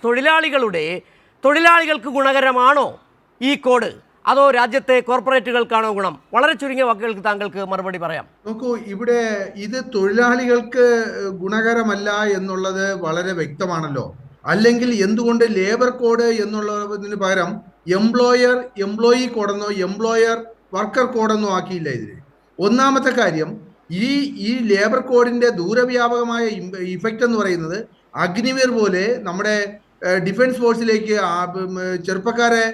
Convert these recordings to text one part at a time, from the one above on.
തൊഴിലാളികൾക്ക് ഗുണകരമാണോ ഈ കോഡ്, അതോ രാജ്യത്തെ കോർപ്പറേറ്റുകൾക്കാണോ ഗുണം? വളരെ ചുരുങ്ങിയ വാക്കുകൾക്ക് താങ്കൾക്ക് മറുപടി പറയാം. നോക്കൂ, ഇവിടെ ഇത് തൊഴിലാളികൾക്ക് ഗുണകരമല്ല എന്നുള്ളത് വളരെ വ്യക്തമാണല്ലോ. അല്ലെങ്കിൽ എന്തുകൊണ്ട് ലേബർ കോഡ് എന്നുള്ളതിന് പകരം എംപ്ലോയി കോഡെന്നോ എംപ്ലോയർ വർക്കർ കോഡെന്നോ ആക്കിയില്ല ഇതിന്? ഒന്നാമത്തെ കാര്യം, ഈ ലേബർ കോഡിന്റെ ദൂരവ്യാപകമായ ഇഫക്റ്റ് എന്ന് പറയുന്നത് അഗ്നിവീർ പോലെ നമ്മുടെ ഡിഫൻസ് ഫോഴ്സിലേക്ക് ചെറുപ്പക്കാരെ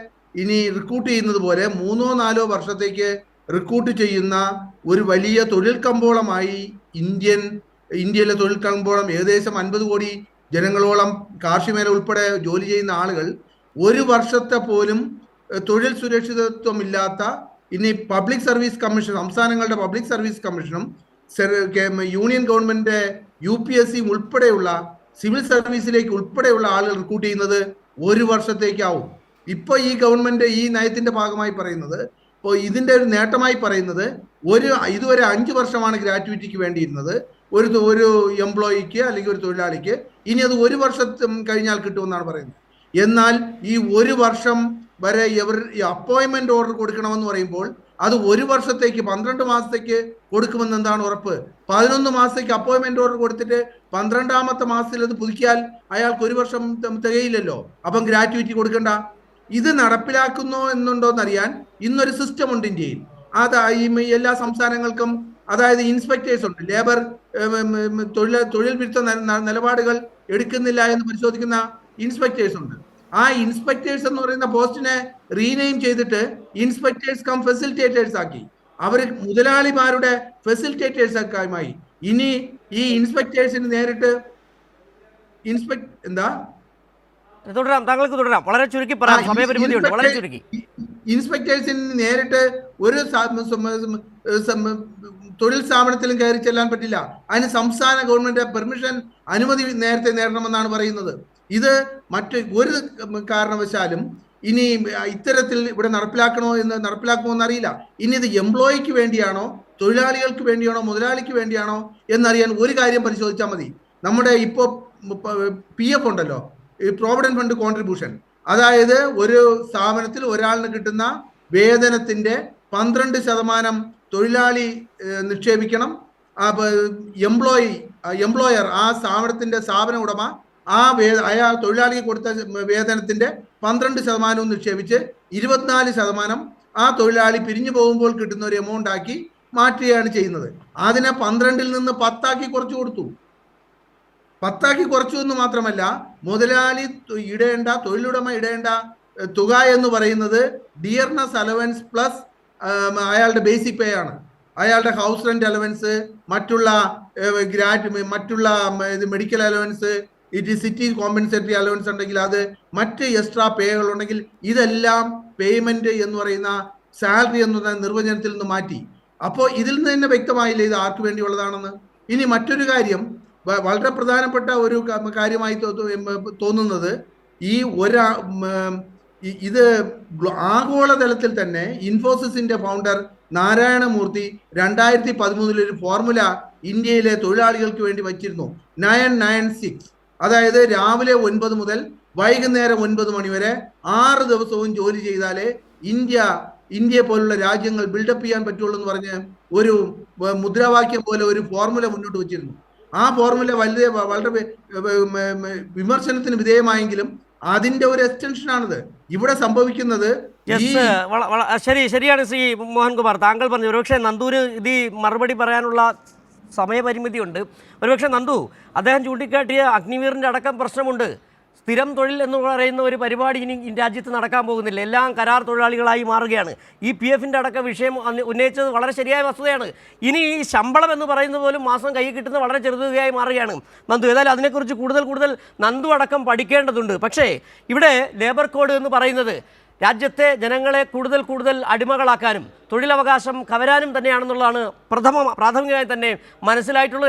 ഇനി റിക്രൂട്ട് ചെയ്യുന്നത് പോലെ 3-4 വർഷത്തേക്ക് റിക്രൂട്ട് ചെയ്യുന്ന ഒരു വലിയ തൊഴിൽ കമ്പോളമായി ഇന്ത്യയിലെ തൊഴിൽ കമ്പോളം ഏകദേശം 50 കോടി ജനങ്ങളോളം കാർഷിക മേഖല ഉൾപ്പെടെ ജോലി ചെയ്യുന്ന ആളുകൾ ഒരു വർഷത്തെ പോലും തൊഴിൽ സുരക്ഷിതത്വം ഇല്ലാത്ത, ഇനി പബ്ലിക് സർവീസ് കമ്മീഷൻ, സംസ്ഥാനങ്ങളുടെ പബ്ലിക് സർവീസ് കമ്മീഷനും യൂണിയൻ ഗവൺമെന്റ് UPSC ഉൾപ്പെടെയുള്ള സിവിൽ സർവീസിലേക്ക് ഉൾപ്പെടെയുള്ള ആളുകൾ റിക്രൂട്ട് ചെയ്യുന്നത് ഒരു വർഷത്തേക്കാവും. ഇപ്പൊ ഈ ഗവൺമെന്റ് ഈ നയത്തിന്റെ ഭാഗമായി പറയുന്നത്, ഇപ്പോൾ ഇതിന്റെ ഒരു നേട്ടമായി പറയുന്നത്, ഇതുവരെ 5 വർഷമാണ് ഗ്രാറ്റുവിറ്റിക്ക് വേണ്ടിയിരുന്നത് ഒരു എംപ്ലോയിക്ക് അല്ലെങ്കിൽ ഒരു തൊഴിലാളിക്ക്. ഇനി അത് 1 വർഷം കഴിഞ്ഞാൽ കിട്ടുമെന്നാണ് പറയുന്നത്. എന്നാൽ ഈ 1 വർഷം വരെ അപ്പോയിന്റ്മെന്റ് ഓർഡർ കൊടുക്കണമെന്ന് പറയുമ്പോൾ അത് 1 വർഷത്തേക്ക് 12 മാസത്തേക്ക് കൊടുക്കുമെന്ന് എന്താണ് ഉറപ്പ്? 11 മാസത്തേക്ക് അപ്പോയിന്റ്മെന്റ് ഓർഡർ കൊടുത്തിട്ട് 12ാമത്തെ മാസത്തിൽ അത് പുതുക്കിയാൽ അയാൾക്ക് 1 വർഷം തികയില്ലല്ലോ. അപ്പം ഗ്രാറ്റുവിറ്റി കൊടുക്കണ്ട. ഇത് നടപ്പിലാക്കുന്നു എന്നുണ്ടോന്നറിയാൻ ഇന്നൊരു സിസ്റ്റം ഉണ്ട് ഇന്ത്യയിൽ. എല്ലാ സംസ്ഥാനങ്ങൾക്കും, അതായത് ഇൻസ്പെക്ടേഴ്സ് ഉണ്ട്. ലേബർ തൊഴിൽ വിരുദ്ധ നിലപാടുകൾ എടുക്കുന്നില്ല എന്ന് പരിശോധിക്കുന്ന ഇൻസ്പെക്ടേഴ്സ് ഉണ്ട്. ആ ഇൻസ്പെക്ടേഴ്സ് എന്ന് പറയുന്ന പോസ്റ്റിനെ റീനെയിം ചെയ്തിട്ട് ഇൻസ്പെക്ടേഴ്സ് കം ഫെസിലിറ്റേറ്റേഴ്സ് ആക്കി. അവർ മുതലാളിമാരുടെ ഫെസിലിറ്റേറ്റേഴ്സ് ആയി. ഇനി ഈ ഇൻസ്പെക്ടേഴ്സിന് നേരിട്ട് താങ്കൾക്ക് തുടരാം. വളരെ ചുരുക്കി പറയാം, സമയപരിമിതിയുണ്ട്. വളരെ ചുരുക്കി. ഇൻസ്പെക്ടേഴ്സിന് നേരിട്ട് ഒരു തൊഴിൽ സ്ഥാപനത്തിലും കയറി ചെല്ലാൻ പറ്റില്ല. അതിന് സംസ്ഥാന ഗവൺമെന്റ് പെർമിഷൻ, അനുമതി നേരത്തെ നേടണമെന്നാണ് പറയുന്നത്. ഇത് മറ്റ് ഒരു കാരണവശാലും ഇനി ഇത്തരത്തിൽ ഇവിടെ നടപ്പിലാക്കുമോ എന്നറിയില്ല. ഇനി ഇത് എംപ്ലോയിക്ക് വേണ്ടിയാണോ, തൊഴിലാളികൾക്ക് വേണ്ടിയാണോ, മുതലാളിക്ക് വേണ്ടിയാണോ എന്നറിയാൻ ഒരു കാര്യം പരിശോധിച്ചാൽ മതി. നമ്മുടെ ഇപ്പോൾ PF ഉണ്ടല്ലോ, ഈ പ്രോവിഡന്റ് ഫണ്ട് കോൺട്രിബ്യൂഷൻ, അതായത് ഒരു സ്ഥാപനത്തിൽ ഒരാളിന് കിട്ടുന്ന വേതനത്തിന്റെ 12% തൊഴിലാളി നിക്ഷേപിക്കണം. എംപ്ലോയർ, ആ സ്ഥാപന ഉടമ അയാൾ തൊഴിലാളിക്ക് കൊടുത്ത വേതനത്തിന്റെ 12% നിക്ഷേപിച്ച് 24% ആ തൊഴിലാളി പിരിഞ്ഞു പോകുമ്പോൾ കിട്ടുന്ന ഒരു എമൗണ്ട് ആക്കി മാറ്റുകയാണ് ചെയ്യുന്നത്. അതിനെ 12ൽ നിന്ന് 10 ആക്കി കുറച്ചു കൊടുത്തു. 10 ആക്കി കുറച്ചു എന്ന് മാത്രമല്ല, മുതലാളി തൊഴിലുടമ ഇടേണ്ട തുക എന്ന് പറയുന്നത് ഡിയർനെസ് അലവൻസ് പ്ലസ് അയാളുടെ ബേസിക് പേ ആണ്. അയാളുടെ ഹൗസ് റെന്റ് അലവൻസ്, മറ്റുള്ള medical allowance, city compensatory allowance ഉണ്ടെങ്കിൽ അത്, മറ്റ് എക്സ്ട്രാ പേകൾ ഉണ്ടെങ്കിൽ ഇതെല്ലാം പേയ്മെന്റ് എന്ന് പറയുന്ന സാലറി എന്ന നിർവചനത്തിൽ നിന്ന് മാറ്റി. അപ്പോൾ ഇതിൽ നിന്ന് തന്നെ വ്യക്തമായില്ല ഇത് ആർക്ക് വേണ്ടിയുള്ളതാണെന്ന്. ഇനി മറ്റൊരു കാര്യം, വളരെ പ്രധാനപ്പെട്ട ഒരു കാര്യമായി തോന്നുന്നത്, ഇത് ആഗോളതലത്തിൽ തന്നെ ഇൻഫോസിസിന്റെ ഫൗണ്ടർ നാരായണ മൂർത്തി 2013 ഒരു ഫോർമുല ഇന്ത്യയിലെ തൊഴിലാളികൾക്ക് വേണ്ടി വച്ചിരുന്നു. 996. അതായത് രാവിലെ 9 മുതൽ വൈകുന്നേരം 9 മണി വരെ 6 ദിവസവും ജോലി ചെയ്താലേ ഇന്ത്യ പോലുള്ള രാജ്യങ്ങൾ ബിൽഡപ്പ് ചെയ്യാൻ പറ്റുള്ളൂ എന്ന് പറഞ്ഞ് ഒരു മുദ്രാവാക്യം പോലെ ഒരു ഫോർമുല മുന്നോട്ട് വച്ചിരുന്നു. ആ ഫോർമുല വളരെ വിമർശനത്തിന് വിധേയമായെങ്കിലും അതിന്റെ ഒരു എക്സ്റ്റൻഷനാണിത്. ഇവിടെ സംഭവിക്കുന്നത് ശരിയാണ്. ശ്രീ മോഹൻകുമാർ, താങ്കൾ പറഞ്ഞു ഒരുപക്ഷെ നന്ദുവിന് ഇത് മറുപടി പറയാനുള്ള സമയപരിമിതിയുണ്ട്. ഒരുപക്ഷെ നന്ദു, അദ്ദേഹം ചൂണ്ടിക്കാട്ടിയ അഗ്നിവീറിൻ്റെ അടക്കം പ്രശ്നമുണ്ട്. സ്ഥിരം തൊഴിൽ എന്ന് പറയുന്ന ഒരു പരിപാടി ഇനി രാജ്യത്ത് നടക്കാൻ പോകുന്നില്ല. എല്ലാം കരാർ തൊഴിലാളികളായി മാറുകയാണ്. ഈ PF-ൻ്റെ അടക്കം വിഷയം ഉന്നയിച്ചത് വളരെ ശരിയായ വസ്തുതയാണ്. ഇനി ഈ ശമ്പളം എന്ന് പറയുന്നത് പോലും മാസം കൈ കിട്ടുന്നത് വളരെ ചെറുതുകയായി മാറുകയാണ്. നന്ദു, ഏതായാലും അതിനെക്കുറിച്ച് കൂടുതൽ നന്ദു അടക്കം പഠിക്കേണ്ടതുണ്ട്. പക്ഷേ ഇവിടെ ലേബർ കോഡ് എന്ന് പറയുന്നത് രാജ്യത്തെ ജനങ്ങളെ കൂടുതൽ അടിമകളാക്കാനും തൊഴിലവകാശം കവരാനും തന്നെയാണെന്നുള്ളതാണ് പ്രാഥമികമായി തന്നെ മനസ്സിലായിട്ടുള്ളത്.